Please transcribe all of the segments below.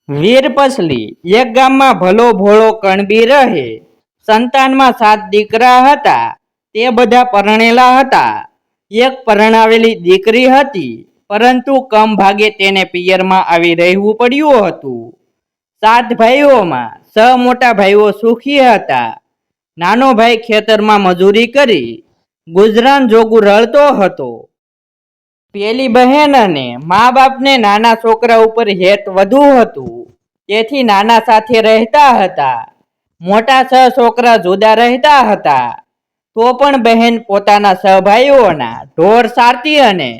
વીરપસલી એક ગામમાં ભલો ભોળો કણબી રહે. સંતાનમાં 7 દીકરા હતા. તે બધા પરણેલા હતા. એક પરણાવેલી દીકરી હતી, પરંતુ કમ ભાગે તેને પિયરમાં આવી રહેવું પડ્યું હતું. 7 ભાઈઓમાં 6 મોટા ભાઈઓ સુખી હતા. નાનો ભાઈ ખેતરમાં મજૂરી કરી ગુજરાન જોગું રળતો હતો. પેલી બહેન અને મા બાપને નાના છોકરા ઉપર હેત વધુ હતું, તેથી નાના સાથે રહેતા હતા. મોટા 6 છોકરા જુદા રહેતા હતા. તો પણ બહેન પોતાના 6 ભાઈઓના ઢોર સારતી અને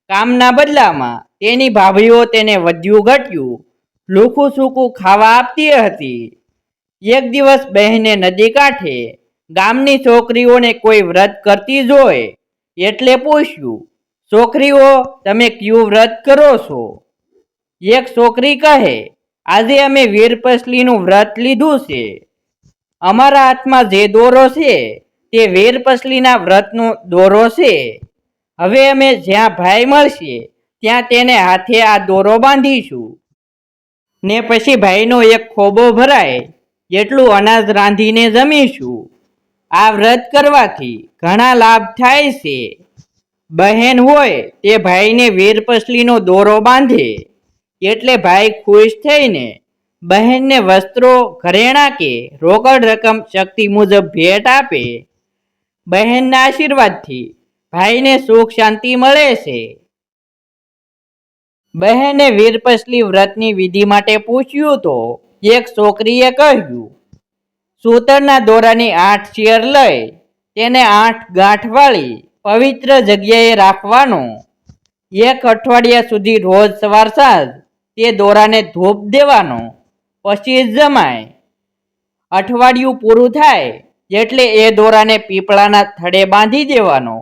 કામના બદલામાં તેની ભાભીઓ તેને વધ્યું ઘટ્યું લુખું સૂકું ખાવા આપતી હતી. એક દિવસ બહેને નદી કાંઠે ગામની છોકરીઓને કોઈ વ્રત કરતી જોઈ એટલે પૂછ્યું, છોકરીઓ, તમે કયું વ્રત કરો છો? એક છોકરી કહે, આજે અમે વીરપસલીનું વ્રત લીધું છે. અમારા હાથમાં જે દોરો છે તે વીરપસલીના વ્રતનો દોરો છે. હવે અમે જ્યાં ભાઈ મળશે ત્યાં તેને હાથે આ દોરો બાંધીશું ને પછી ભાઈનો એક ખોબો ભરાય એટલું અનાજ રાંધીને જમીશું. આ વ્રત કરવાથી ઘણા લાભ થાય છે. બહેન હોય તે ભાઈને વીરપસલીનો દોરો બાંધે એટલે ભાઈ ખુશ થઈને બહેનને વસ્ત્રો, ઘરેણાં કે રોકડ રકમ શક્તિ મુજબ ભેટ આપે. બહેનના આશીર્વાદથી ભાઈને સુખ શાંતિ મળે છે. બહેને વીરપસલી વ્રતની વિધિ માટે પૂછ્યું તો એક છોકરીએ કહ્યું, સૂતરના દોરાની 8 ચેર લઈ તેને 8 ગાંઠ વાળી પવિત્ર જગ્યાએ રાખવાનો. 1 અઠવાડિયા સુધી રોજ સવાર સાંજ તે દોરાને ધૂપ દેવાનો, પછી જ જમાય. અઠવાડિયું પૂરું થાય એટલે એ દોરાને પીપળાના થડે બાંધી દેવાનો.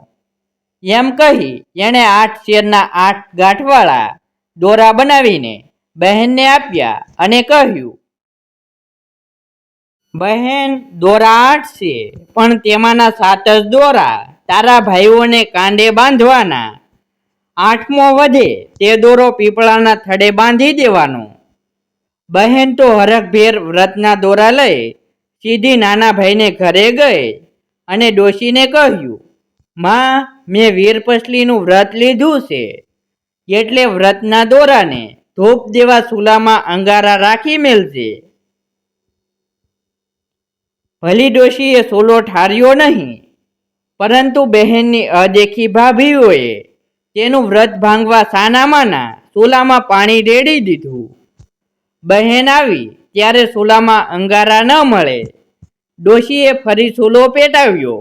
એમ કહી એણે 8 ચેરના 8 ગાંઠવાળા દોરા બનાવીને બહેનને આપ્યા અને કહ્યું, બહેન, દોરા 8 છે, પણ તેમાંના 7 જ દોરા તારા ભાઈઓને કાંડે બાંધવાના. 8મો વધે તે દોરો પીપળાના થડે બાંધી દેવાનો. બહેન તો હરખભેર વ્રતના દોરા લઈ સીધી નાના ભાઈને ઘરે ગઈ અને ડોશીને કહ્યું, માં, મેં વીરપસલીનું વ્રત લીધું છે એટલે વ્રતના દોરાને ધૂપ દેવા ચૂલામાં અંગારા રાખી મેલજે. ભલી ડોશીએ ચૂલો ઠાર્યો નહીં, પરંતુ બહેનની અદેખી ભાભીઓએ તેનું વ્રત ભાંગવા સાનામાના ચૂલામાં પાણી રેડી દીધું. બહેન આવી ત્યારે ચૂલામાં અંગારા ન મળે. ડોશીએ ફરી ચૂલો પેટાવ્યો.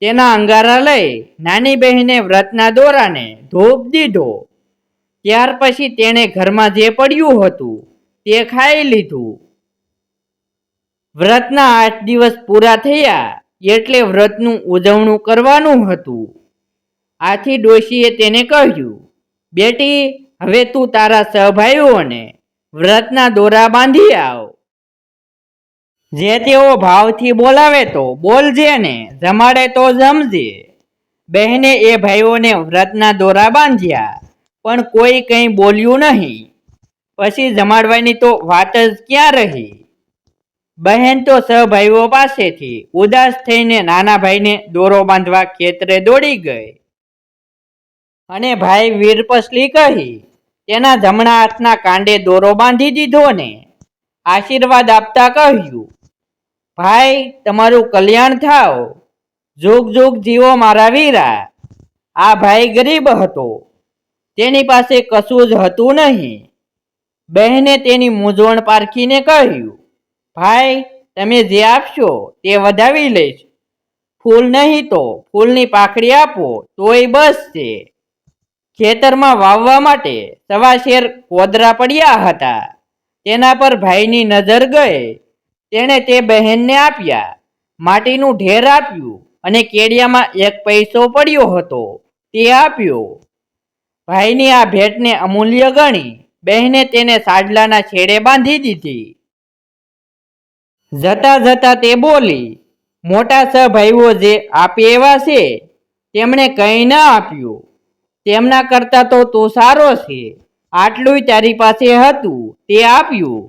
તેના અંગારા લઈ નાની બહેને વ્રતના દોરાને ધૂપ દીધો. ત્યાર પછી તેણે ઘરમાં જે પડ્યું હતું તે ખાઈ લીધું. વ્રતના 8 દિવસ પૂરા થયા એટલે વ્રતનું ઉજવણું કરવાનું હતું. આથી ડોશીએ તેને કહ્યું, બેટી, હવે તું તારા 6 ભાઈઓને વ્રતના દોરા બાંધી આવ. જે તેઓ ભાવથી બોલાવે તો બોલજે ને જમાડે તો જમજે. બહેને એ ભાઈઓને વ્રતના દોરા બાંધ્યા, પણ કોઈ કંઈ બોલ્યું નહીં. પછી જમાડવાની તો વાત જ ક્યાં રહી. બહેન તો 6 ભાઈઓ પાસેથી ઉદાસ થઈને નાના ભાઈને દોરો બાંધવા ખેતરે દોડી ગઈ અને ભાઈ વીરપસલી કહી તેના જમણા હાથના કાંડે દોરો બાંધી દીધો ને આશીર્વાદ આપતા કહ્યું, ભાઈ, તમારું કલ્યાણ થાવ, જુગ જુગ જીવો મારા વીરા. આ ભાઈ ગરીબ હતો, તેની પાસે કશું જ હતું નહીં. બહેને તેની મૂંઝવણ પારખીને કહ્યું, ભાઈ, તમે જે આપશો તે વધાવી લઈશ. ફૂલ નહીં તો ફૂલની પાખડી આપો તોય બસ છે. ખેતરમાં વાવવા માટે 1.25 શેર કોદરા પડ્યા હતા. તેના પર ભાઈની નજર ગઈ. તેણે તે બહેનને આપ્યા. માટીનું ઢેર આપ્યું અને કેડિયામાં 1 પૈસો પડ્યો હતો તે આપ્યો. ભાઈની આ ભેટને અમૂલ્ય ગણી બહેને તેને સાડલાના છેડે બાંધી દીધી. જતા જતા તે બોલી, મોટા 6 ભાઈઓ જે આપે એવા છે તેમણે કંઈ ન આપ્યું. તેમના કરતાં તો તું સારો છે. આટલું તારી પાસે હતું તે આપ્યું.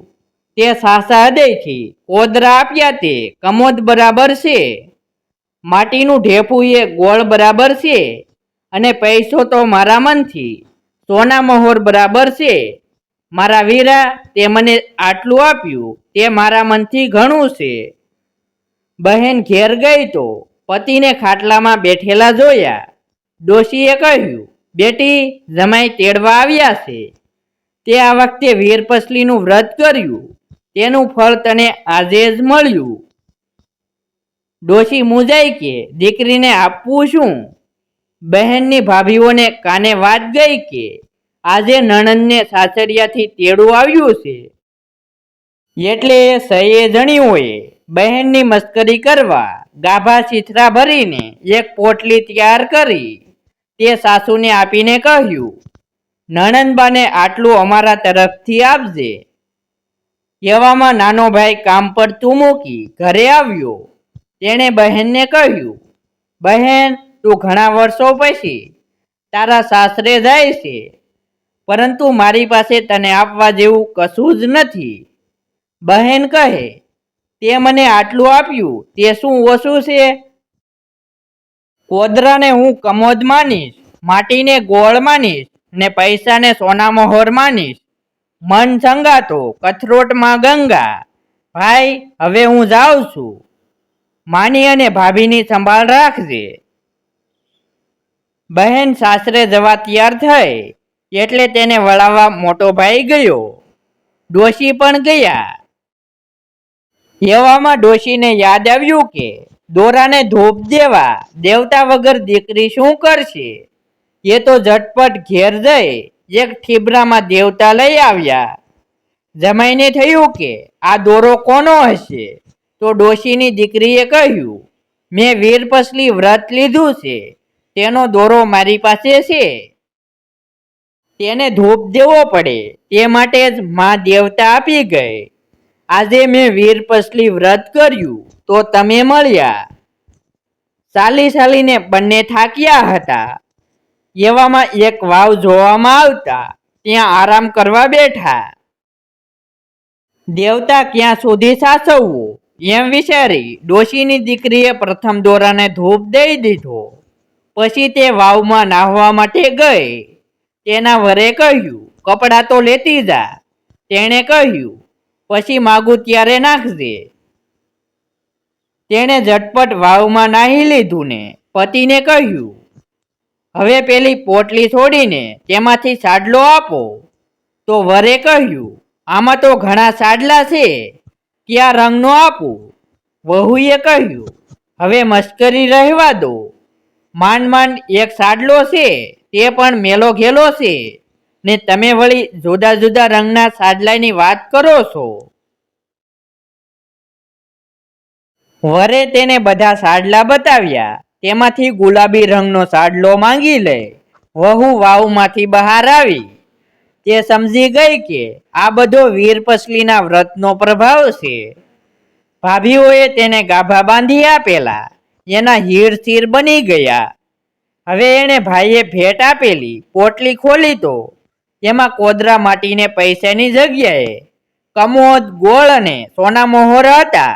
તે સાસા હૃદયથી કોદરા આપ્યા તે કમોદ બરાબર છે, માટીનું ઢેફું એ ગોળ બરાબર છે, અને પૈસો તો મારા મનથી સોના મહોર બરાબર છે. મારા વીરા, તે મને આટલું આપ્યું તે મારા મનથી ઘણું છે. બહેન ઘેર ગઈ તો પતિને ખાટલામાં બેઠેલા જોયા. ડોશીએ કહ્યું, બેટી, જમાઈ તેડવા આવ્યા છે. તે આ વખતે વીરપસલીનું વ્રત કર્યું, તેનું ફળ તને આજે જ મળ્યું. ડોશી મૂંઝાઈ કે દીકરીને આપવું શું? બહેનની ભાભીઓને કાને વાત ગઈ કે આજે નણંદને સાસરિયાથી તેડું આવ્યું છે. એટલે સહે જણીઓએ બહેનની મસ્કરી કરવા ગાભા છીથરા ભરીને એક પોટલી તૈયાર કરી તે સાસુને આપીને કહ્યું, નણંદબાને આટલું અમારા તરફથી આપજે. એવામાં નાનો ભાઈ કામ પર તું મૂકી ઘરે આવ્યો. તેણે બહેનને કહ્યું, બહેન, તું ઘણા વર્ષો પછી તારા સાસરે જાય છે, પરંતુ મારી પાસે તને આપવા જેવું કશું જ નથી. બહેન કહે, તે મને આટલું આપ્યું તે શું ઓછું છે? કોદરાને હું કમોદ માનીશ, માટીને ગોળ માનીશ, ને પૈસાને સોના મહોર માનીશ. મન સંગાતો કથરોટમાં ગંગા. ભાઈ, હવે હું જાઉં છું. માની અને ભાભીની સંભાળ રાખજે. બહેન સાસરે જવા તૈયાર થઈ એટલે તેને વળાવવા મોટો ભાઈ ગયો. ડોશી પણ ગયા. એવામાં ડોશીને યાદ આવ્યું કે દોરાને ધૂપ દેવા દેવતા વગર દીકરી શું કરશે. એ તો ઝટપટ ઘેર જઈ એક ઠીબરામાં દેવતા લઈ આવ્યા. જમાઈને થયું કે આ દોરો કોનો હશે? તો ડોશીની દીકરીએ કહ્યું, મેં વીરપસલી વ્રત લીધું છે, તેનો દોરો મારી પાસે છે. તેને ધૂપ દેવો પડે, તે માટે જ મા દેવતા આપી ગઈ. આજે મેં વીરપસલી વ્રત કર્યું તો તમે મળ્યા. ચાલી ચાલીને બંને થાક્યા હતા. એવામાં એક વાવ જોવામાં આવતા ત્યાં આરામ કરવા બેઠા. દેવતા ક્યાં સુધી સાચવવું એમ વિચારી ડોશીની દીકરીએ પ્રથમ દોરાને ધૂપ દઈ દીધો. પછી તે વાવમાં નાહવા માટે ગઈ. તેના વરે કહ્યું, કપડાં તો લેતી જા. તેણે કહ્યું, પછી માગું ત્યારે નાખજે. તેણે ઝટપટ વાવમાં નાહી લીધું ને પતિને કહ્યું, હવે પેલી પોટલી છોડીને તેમાંથી સાડલો આપો. તો વરે કહ્યું, આમાં તો ઘણા સાડલા છે, કયા રંગનો આપું? વહુએ કહ્યું, હવે મસ્કરી રહેવા દો. માંડ માંડ એક સાડલો છે, તે પણ મેલો ઘેલો છે, ને તમે વળી જુદા જુદા રંગના સાડલાની વાત કરો છો. વરે તેને બધા સાડલા બતાવ્યા. તેમાંથી ગુલાબી રંગનો સાડલો માંગી લે. વહુ વાવમાંથી બહાર આવી. તે સમજી ગઈ કે આ બધો વીરપસલીના વ્રતનો પ્રભાવ છે. ભાભીઓએ તેને ગાભા બાંધી આપેલા. એના હીર સ્થિર બની ગયા. હવે એણે ભાઈએ ભેટ આપેલી પોટલી ખોલી તો તેમાં કોદરા માટીને પૈસાની જગ્યાએ કમોદ, ગોળ અને સોના મહોર હતા.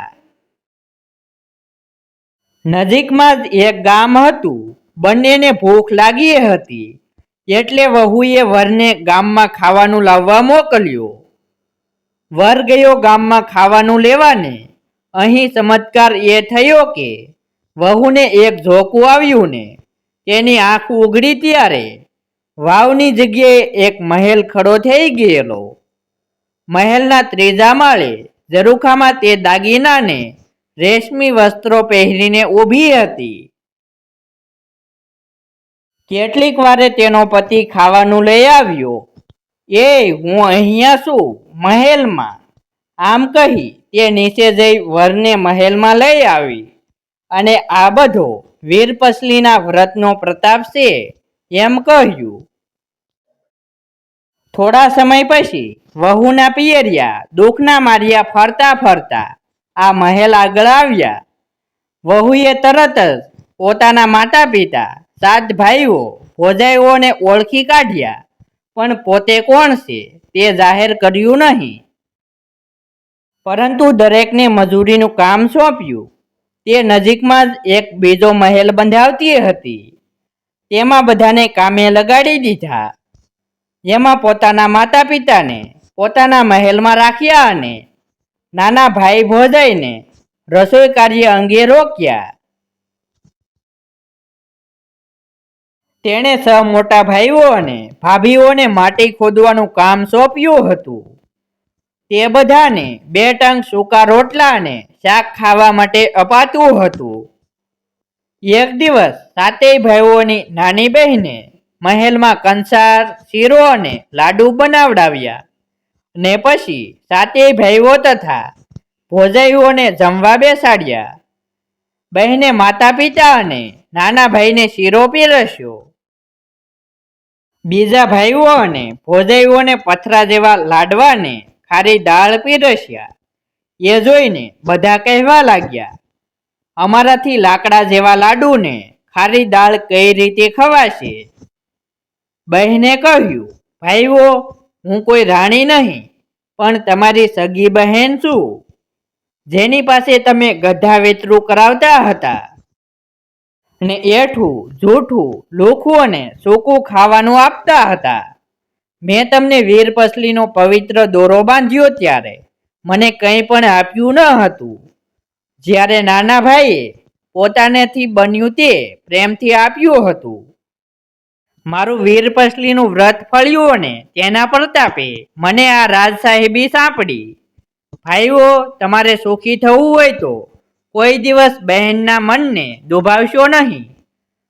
નજીકમાં જ એક ગામ હતું. બંનેને ભૂખ લાગી હતી એટલે વહુએ વરને ગામમાં ખાવાનું લાવવા મોકલ્યો. વર ગયો ગામમાં ખાવાનું લેવાને. અહીં ચમત્કાર એ થયો કે વહુને એક ઝોકું આવ્યું ને તેની આંખ ઉઘડી ત્યારે વાવની જગ્યાએ એક મહેલ ખડો થઈ ગયેલો. મહેલના ત્રીજા માળે ઝરૂખામાં તે દાગીનાને રેશમી વસ્ત્રો પહેરીને ઊભી હતી. કેટલીક વારે તેનો પતિ ખાવાનું લઈ આવ્યો. એ, હું અહીંયા છું મહેલમાં. આમ કહી તે નીચે જઈ વરને મહેલમાં લઈ આવી અને આ બધો વીરપસલીના વ્રતનો પ્રતાપ છે એમ કહ્યું. થોડા સમય પછી વહુના પિયરિયા દુઃખના માર્યા ફરતા ફરતા આ મહેલ આગળ આવ્યા. વહુએ તરત જ પોતાના માતા પિતા, 7 ભાઈઓ, ભોજાઈઓને ઓળખી કાઢ્યા, પણ પોતે કોણ છે તે જાહેર કર્યું નહીં. પરંતુ દરેકને મજૂરીનું કામ સોંપ્યું. તે નજીકમાં જ એક બીજો મહેલ બંધાવતી હતી. તેમાં બધાને કામે લગાડી દીધા. એમાં પોતાના માતા પિતાને પોતાના મહેલમાં રાખ્યા અને નાના ભાઈ ભોજાઈને રસોઈ કાર્ય અંગે રોક્યા. તેણે 6 મોટા ભાઈઓ અને ભાભીઓને માટી ખોદવાનું કામ સોંપ્યું હતું. તે બધાને 2 ટંક સૂકા રોટલા અને શાક ખાવા માટે અપાતું હતું. એક દિવસ 7 ભાઈઓની નાની બહેને મહેલમાં કંસાર, શીરો અને લાડુ બનાવડાવ્યા ને પછી 7 ભાઈઓ તથા ભોજાઈઓને જમવા બેસાડ્યા. બહેને માતા પિતા અને નાના ભાઈને શીરો પીરસ્યો. બીજા ભાઈઓ અને ભોજાઈઓને પથરા જેવા લાડવાને ખારી દાળ પીરસ્યા. એ જોઈને બધા કહેવા લાગ્યા, અમારાથી લાકડા જેવા લાડુને ખારી દાળ કઈ રીતે ખવાશે? બહેને કહ્યું, ભાઈઓ, હું કોઈ રાણી નહીં, પણ તમારી સગી બહેન છું, જેની પાસે તમે ગધા વેતરું કરાવતા હતા ને એઠું, જૂઠું, લુખું અને સૂકું ખાવાનું આપતા હતા. મેં તમને વીરપસલીનો પવિત્ર દોરો બાંધ્યો ત્યારે મને કંઈ પણ આપ્યું ન હતું. જ્યારે નાના ભાઈએ પોતાનેથી બન્યું તે પ્રેમથી આપ્યું હતું. મારું વીરપસલીનું વ્રત ફળ્યું અને તેના પ્રતાપે મને આ રાજસાહેબી સાંપડી. ભાઈઓ, તમારે સુખી થવું હોય તો કોઈ દિવસ બહેનના મનને દુભાવશો નહીં.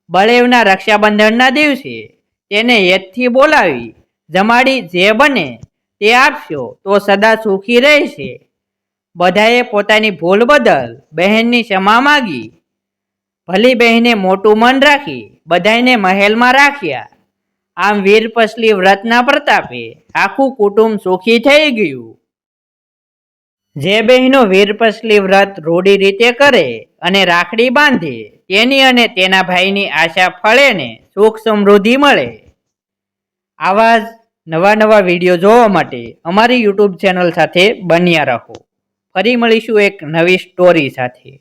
બળેવના રક્ષાબંધનના દિવસે તેને હેતથી બોલાવી જમાડી જે બને તે આપશો તો સદા સુખી રહેશે. બધાએ પોતાની ભૂલ બદલ બહેનની ક્ષમા માગી. ભલી બહેને મોટું મન રાખી બધાને મહેલમાં રાખ્યા. આમ વીરપસલી વ્રતના પ્રતાપે આખું કુટુંબ સુખી થઈ ગયું. જે બહેનો વીરપસલી વ્રત રૂઢી રીતે કરે અને રાખડી બાંધે તેની અને તેના ભાઈની આશા ફળે ને સુખ સમૃદ્ધિ મળે. આવા જ નવા વિડીયો જોવા માટે અમારી યુટ્યુબ ચેનલ સાથે બન્યા રહો. ફરી મળીશું એક નવી સ્ટોરી સાથે.